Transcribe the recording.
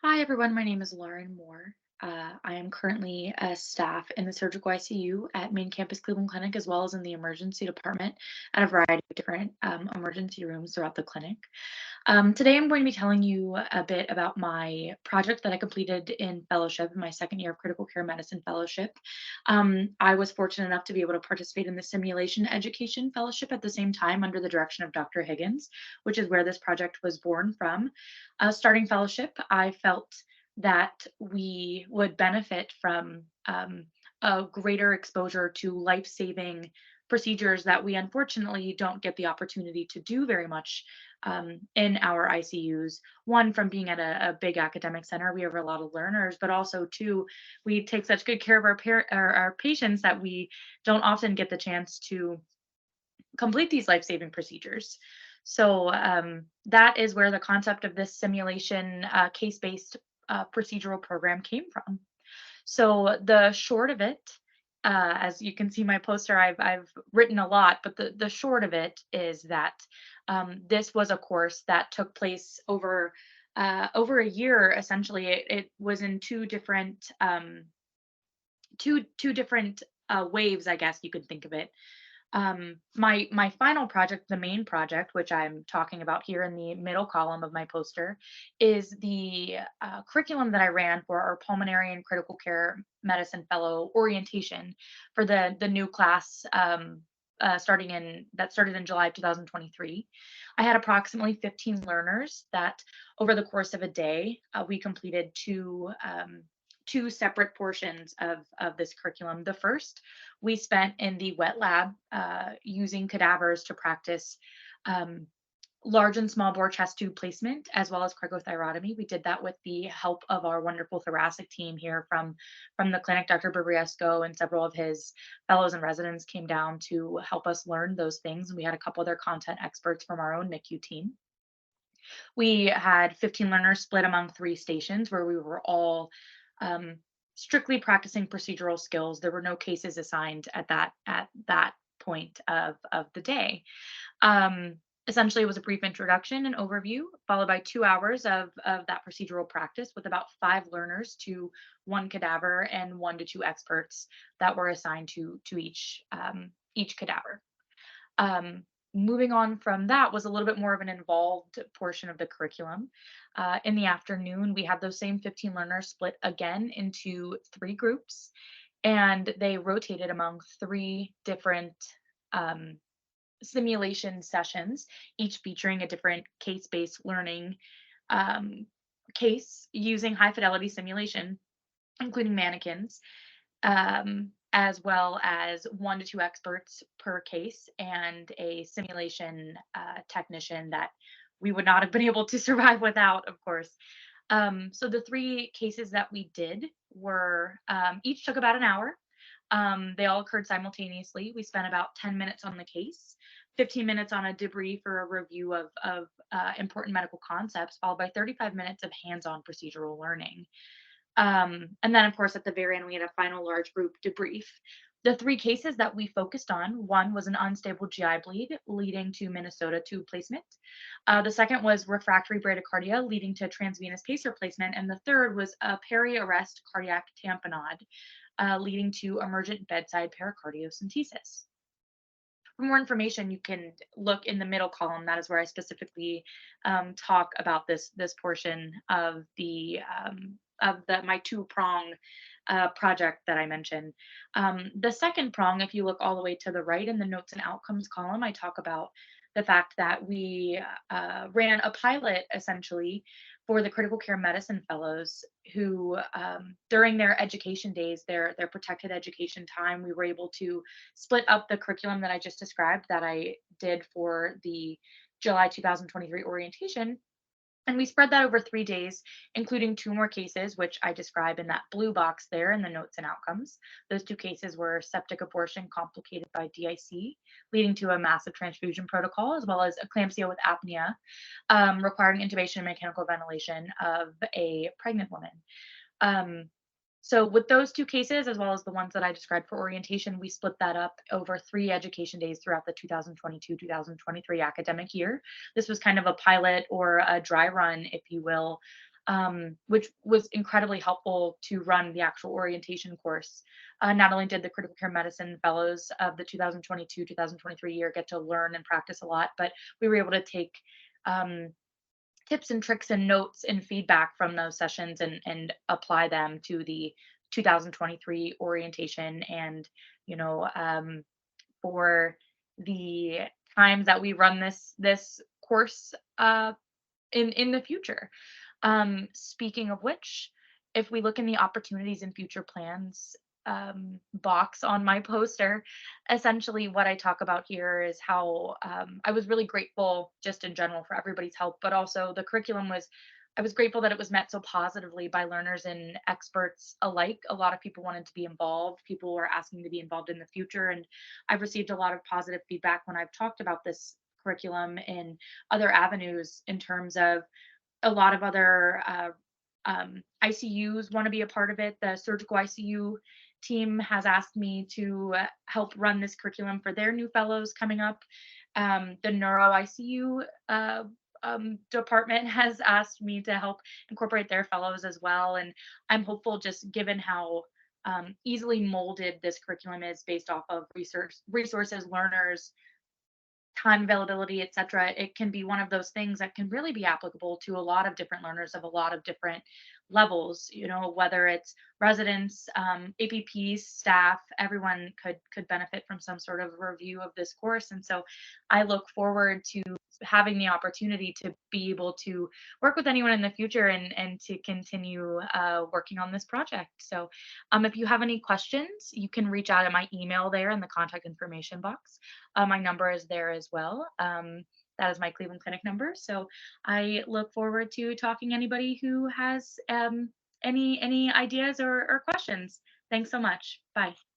Hi, everyone. My name is Lauren Moore. I am currently a staff in the surgical ICU at Main Campus Cleveland Clinic, as well as in the emergency department at a variety of different emergency rooms throughout the clinic. Today, I'm going to be telling you a bit about my project that I completed in fellowship, my second year of critical care medicine fellowship. I was fortunate enough to be able to participate in the simulation education fellowship at the same time under the direction of Dr. Higgins, which is where this project was born from. Starting fellowship, I felt that we would benefit from a greater exposure to life saving procedures that we unfortunately don't get the opportunity to do very much in our ICUs. One, from being at a big academic center, we have a lot of learners, but also two, we take such good care of our patients that we don't often get the chance to complete these life-saving procedures. So that is where the concept of this simulation case-based procedural program came from. So the short of it, as you can see my poster, I've written a lot, but the short of it is that this was a course that took place over a year. Essentially, it was in two different waves, I guess you could think of it. My final project, the main project, which I'm talking about here in the middle column of my poster, is the curriculum that I ran for our pulmonary and critical care medicine fellow orientation for the new class. Started in July of 2023. I had approximately 15 learners that over the course of a day, we completed two separate portions of this curriculum. The first we spent in the wet lab using cadavers to practice um, large and small bore chest tube placement as well as cricothyrotomy. We did that with the help of our wonderful thoracic team here from the clinic. Dr. Barriesco and several of his fellows and residents came down to help us learn those things. And we had a couple other content experts from our own MICU team. We had 15 learners split among three stations where we were all um, strictly practicing procedural skills. There were no cases assigned at that point of the day. Um, Essentially, it was a brief introduction and overview, followed by 2 hours of that procedural practice with about five learners to one cadaver and one to two experts that were assigned to each cadaver. Moving on from that was a little bit more of an involved portion of the curriculum. In the afternoon, we had those same 15 learners split again into three groups, and they rotated among three different um, simulation sessions, each featuring a different case based learning um, case using high fidelity simulation, including mannequins, as well as one to two experts per case and a simulation technician that we would not have been able to survive without, of course. So the three cases that we did were each took about an hour. They all occurred simultaneously. We spent about 10 minutes on the case, 15 minutes on a debrief or a review of important medical concepts, followed by 35 minutes of hands on procedural learning. And then, of course, at the very end, we had a final large group debrief. The three cases that we focused on, one was an unstable GI bleed leading to Minnesota tube placement. The second was refractory bradycardia leading to transvenous pacer placement. And the third was a peri-arrest cardiac tamponade leading to emergent bedside pericardiocentesis. For more information, you can look in the middle column. That is where I specifically talk about this portion of the my two prong project that I mentioned. The second prong, if you look all the way to the right in the notes and outcomes column, I talk about the fact that we ran a pilot essentially for the critical care medicine fellows who, during their education days, their protected education time, we were able to split up the curriculum that I just described that I did for the July 2023 orientation, and we spread that over 3 days, including two more cases, which I describe in that blue box there in the notes and outcomes. Those two cases were septic abortion complicated by DIC, leading to a massive transfusion protocol, as well as eclampsia with apnea, requiring intubation and mechanical ventilation of a pregnant woman. Um, so with those two cases, as well as the ones that I described for orientation, we split that up over three education days throughout the 2022-2023 academic year. This was kind of a pilot or a dry run, if you will, which was incredibly helpful to run the actual orientation course. Not only did the critical care medicine fellows of the 2022-2023 year get to learn and practice a lot, but we were able to take um, tips and tricks and notes and feedback from those sessions and apply them to the 2023 orientation. And you know, for the times that we run this course in the future. Speaking of which, if we look in the opportunities and future plans box on my poster, essentially what I talk about here is how I was really grateful just in general for everybody's help, but also the curriculum was. I was grateful that it was met so positively by learners and experts alike. A lot of people wanted to be involved. People were asking to be involved in the future. And I've received a lot of positive feedback when I've talked about this curriculum in other avenues in terms of a lot of other ICUs want to be a part of it. The surgical ICU team has asked me to help run this curriculum for their new fellows coming up. The neuro ICU department has asked me to help incorporate their fellows as well. And I'm hopeful, just given how easily molded this curriculum is based off of research resources, learners, time availability, et cetera, it can be one of those things that can really be applicable to a lot of different learners of a lot of different levels. You know, whether it's residents, APPs, staff, everyone could benefit from some sort of review of this course. And so, I look forward to having the opportunity to be able to work with anyone in the future and to continue working on this project. So, if you have any questions, you can reach out at my email there in the contact information box. My number is there as well. That is my Cleveland Clinic number. So I look forward to talking to anybody who has any ideas or questions. Thanks so much. Bye.